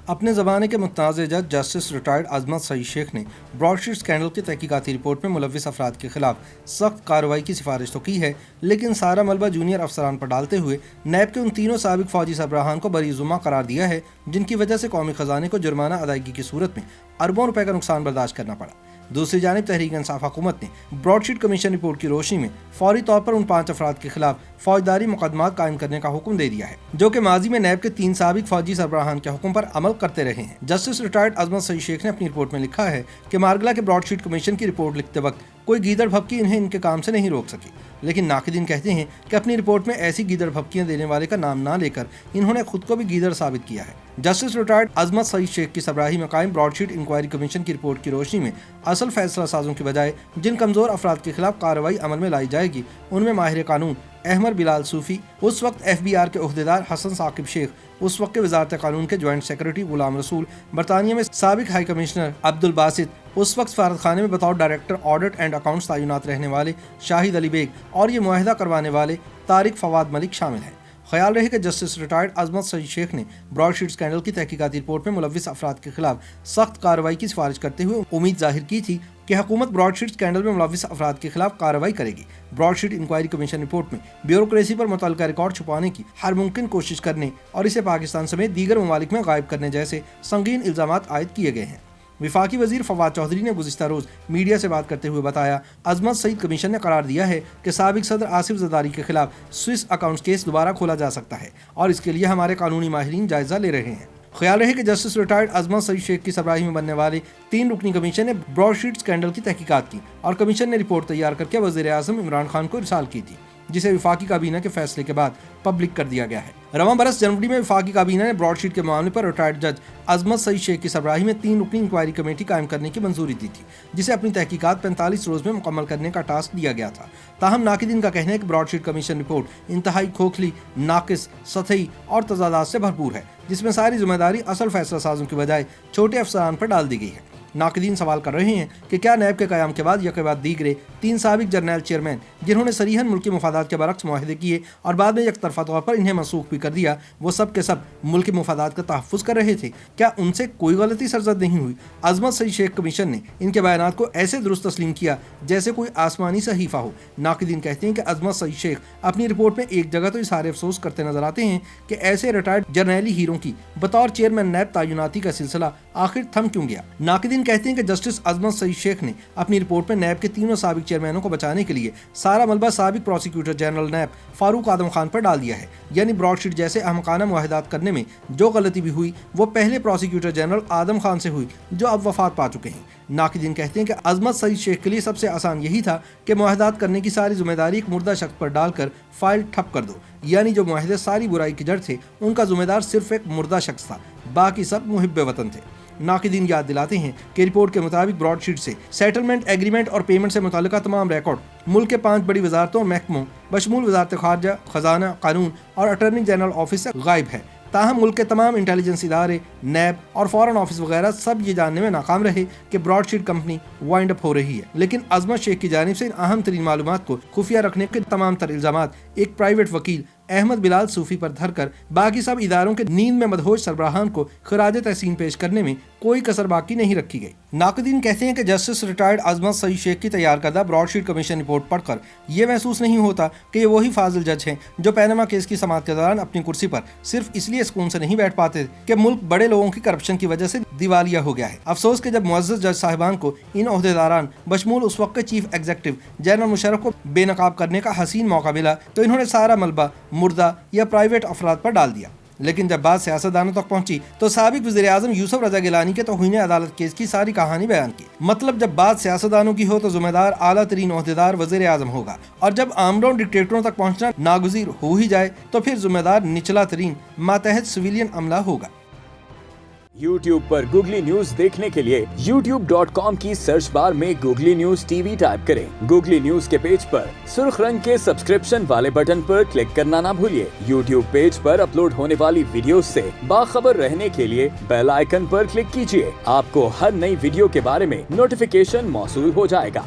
اپنے زمانے کے متنازع جج جسٹس ریٹائرڈ عظمت سعید شیخ نے براڈ شیٹ اسکینڈل کی تحقیقاتی رپورٹ میں ملوث افراد کے خلاف سخت کارروائی کی سفارش تو کی ہے، لیکن سارا ملبہ جونیئر افسران پر ڈالتے ہوئے نیب کے ان تینوں سابق فوجی سربراہان کو بری ذمہ قرار دیا ہے جن کی وجہ سے قومی خزانے کو جرمانہ ادائیگی کی صورت میں اربوں روپے کا نقصان برداشت کرنا پڑا۔ دوسری جانب تحریک انصاف حکومت نے براڈ شیٹ کمیشن رپورٹ کی روشنی میں فوری طور پر ان 5 افراد کے خلاف فوجداری مقدمات قائم کرنے کا حکم دے دیا ہے جو کہ ماضی میں نیب کے 3 سابق فوجی سربراہان کے حکم پر عمل کرتے رہے ہیں۔ جسٹس ریٹائرڈ عظمت سعید شیخ نے اپنی رپورٹ میں لکھا ہے کہ مارگلا کے براڈ شیٹ کمیشن کی رپورٹ لکھتے وقت کوئی گیدڑ بھپکی انہیں ان کے کام سے نہیں روک سکی، لیکن ناقدین کہتے ہیں کہ اپنی رپورٹ میں ایسی گیدڑ بھپکیاں دینے والے کا نام نہ لے کر انہوں نے خود کو بھی گیدڑ ثابت کیا ہے۔ جسٹس ریٹائرڈ عظمت سعید شیخ کی سربراہی میں قائم براڈ شیٹ انکوائری کمیشن کی رپورٹ کی روشنی میں اصل فیصلہ سازوں کی بجائے جن کمزور افراد کے خلاف کارروائی عمل میں لائی جائے گی ان میں ماہر قانون احمد بلال صوفی، اس وقت FBR کے عہدیدار حسن ثاقب شیخ، اس وقت کے وزارت قانون کے جوائنٹ سیکرٹری غلام رسول، برطانیہ میں سابق ہائی کمشنر عبد الباسط، اس وقت سفارت خانے میں بطور ڈائریکٹر آڈٹ اینڈ اکاؤنٹس تعینات رہنے والے شاہد علی بیگ اور یہ معاہدہ کروانے والے طارق فواد ملک شامل ہیں۔ خیال رہے کہ جسٹس ریٹائرڈ عظمت سعید شیخ نے براڈ شیٹ اسکینڈل کی تحقیقاتی رپورٹ میں ملوث افراد کے خلاف سخت کارروائی کی سفارش کرتے ہوئے امید ظاہر کی تھی کہ حکومت براڈ شیٹ اسکینڈل میں ملوث افراد کے خلاف کارروائی کرے گی۔ Broadsheet inquiry commission report میں بیوروکریسی پر متعلقہ ریکارڈ چھپانے کی ہر ممکن کوشش کرنے اور اسے پاکستان سمیت دیگر ممالک میں غائب کرنے جیسے سنگین الزامات عائد کیے گئے ہیں۔ وفاقی وزیر فواد چودھری نے گزشتہ روز میڈیا سے بات کرتے ہوئے بتایا، عظمت سعید کمیشن نے قرار دیا ہے کہ سابق صدر آصف زرداری کے خلاف سوئس اکاؤنٹس کیس دوبارہ کھولا جا سکتا ہے اور اس کے لیے ہمارے قانونی ماہرین جائزہ لے رہے ہیں۔ خیال رہے کہ جسٹس ریٹائرڈ عظمت سعید شیخ کی سربراہی میں بننے والے 3 رکنی کمیشن نے براڈ شیٹ اسکینڈل کی تحقیقات کی اور کمیشن نے رپورٹ تیار کر کے وزیر اعظم عمران خان کو ارسال کی تھی، جسے وفاقی کابینہ کے فیصلے کے بعد پبلک کر دیا گیا ہے۔ رواں برس جنوری میں وفاقی کابینہ نے براڈ شیٹ کے معاملے پر ریٹائرڈ جج عظمت سعید شیخ کی سربراہی میں 3 رکنی انکوائری کمیٹی قائم کرنے کی منظوری دی تھی، جسے اپنی تحقیقات 45 روز میں مکمل کرنے کا ٹاسک دیا گیا تھا۔ تاہم ناقدین کا کہنا ہے کہ براڈ شیٹ کمیشن رپورٹ انتہائی کھوکھلی، ناقص، سطحی اور تضادات سے بھرپور ہے، جس میں ساری ذمہ داری اصل فیصلہ سازوں کی بجائے چھوٹے افسران پر ڈال دی گئی ہے۔ ناقدین سوال کر رہے ہیں کہ کیا نیب کے قیام کے بعد یکے بعد دیگرے 3 سابق جرنیل چیئرمین جنہوں نے صریحاً ملکی مفادات کے برعکس معاہدے کیے اور بعد میں یک طرفہ طور پر انہیں منسوخ بھی کر دیا، وہ سب کے سب ملکی مفادات کا تحفظ کر رہے تھے؟ کیا ان سے کوئی غلطی سرزد نہیں ہوئی؟ عظمت سعید شیخ کمیشن نے ان کے بیانات کو ایسے درست تسلیم کیا جیسے کوئی آسمانی صحیفہ ہو۔ ناقدین کہتے ہیں کہ عظمت سعید شیخ اپنی رپورٹ میں ایک جگہ تو اظہار افسوس کرتے نظر آتے ہیں کہ ایسے ریٹائرڈ جرنیلی ہیروں کی بطور چیئرمین نیب تعیناتی کا سلسلہ آخر تھم کیوں گیا؟ ناقدین کہتے ہیں کہ جسٹس عظمت سعید شیخ نے اپنی رپورٹ میں نیب کے 3 سابق چیئرمینوں کو بچانے کے لیے سارا ملبہ سابق پروسیکیوٹر جنرل نیب فاروق آدم خان پر ڈال دیا ہے، یعنی براڈ شیٹ جیسے احمقانہ معاہدات کرنے میں جو غلطی بھی ہوئی وہ پہلے پروسیکیوٹر جنرل آدم خان سے ہوئی جو اب وفات پا چکے ہیں۔ ناقدین کہتے ہیں کہ عظمت سعید شیخ کے لیے سب سے آسان یہی تھا کہ معاہدات کرنے کی ساری ذمہ داری ایک مردہ شخص پر ڈال کر فائل ٹھپ کر دو، یعنی جو معاہدے ساری برائی کی جڑ تھے ان کا ذمہ دار صرف ایک مردہ شخص تھا، باقی سب محب وطن تھے۔ ناقدین یاد دلاتے ہیں کہ رپورٹ کے مطابق براڈ شیٹ سے سیٹلمنٹ ایگریمنٹ اور پیمنٹ سے متعلقہ تمام ریکارڈ ملک کے 5 بڑی وزارتوں اور محکموں بشمول وزارت خارجہ، خزانہ، قانون اور اٹارنی جنرل آفس سے غائب ہے۔ تاہم ملک کے تمام انٹیلیجنس ادارے، نیب اور فارن آفس وغیرہ سب یہ جاننے میں ناکام رہے کہ براڈ شیٹ کمپنی وائنڈ اپ ہو رہی ہے، لیکن عظمت شیخ کی جانب سے ان اہم ترین معلومات کو خفیہ رکھنے کے تمام تر الزامات ایک پرائیویٹ وکیل احمد بلال صوفی پر دھر کر باقی سب اداروں کے نیند میں مدہوش سربراہان کو خراج تحسین پیش کرنے میں کوئی کسر باقی نہیں رکھی گئی۔ ناقدین کہتے ہیں کہ جسٹس ریٹائرڈ عظمت سعید شیخ کی تیار کردہ براڈ شیٹ کمیشن رپورٹ پڑھ کر یہ محسوس نہیں ہوتا کہ یہ وہی فاضل جج ہیں جو پیناما کیس کی سماعت کے دوران اپنی کرسی پر صرف اس لیے سکون سے نہیں بیٹھ پاتے کہ ملک بڑے لوگوں کی کرپشن کی وجہ سے دیوالیہ ہو گیا ہے۔ افسوس کہ جب معزز جج صاحبان کو ان عہدیداران بشمول اس وقت کے چیف ایگزیکٹو جنرل مشرف کو بے نقاب کرنے کا حسین موقع ملا تو انہوں نے سارا ملبہ مردہ یا پرائیویٹ افراد پر ڈال دیا، لیکن جب بات سیاستدانوں تک پہنچی تو سابق وزیر اعظم یوسف رضا گیلانی کے توہین عدالت کیس کی ساری کہانی بیان کی۔ مطلب جب بات سیاستدانوں کی ہو تو ذمہ دار اعلیٰ ترین عہدیدار وزیر اعظم ہوگا، اور جب آمرون ڈکٹیٹروں تک پہنچنا ناگزیر ہو ہی جائے تو پھر ذمہ دار نچلا ترین ماتحت سویلین عملہ ہوگا۔ YouTube پر گوگلی نیوز دیکھنے کے لیے youtube.com کی سرچ بار میں googly news T V type کریں۔ گوگلی نیوز کے پیج پر سرخ رنگ کے سبسکرپشن والے بٹن پر کلک کرنا نہ بھولیے۔ YouTube پیج پر اپلوڈ ہونے والی ویڈیوز سے باخبر رہنے کے لیے بیل آئیکن پر کلک کیجیے۔ آپ کو ہر نئی ویڈیو کے بارے میں نوٹیفیکیشن موصول ہو جائے گا۔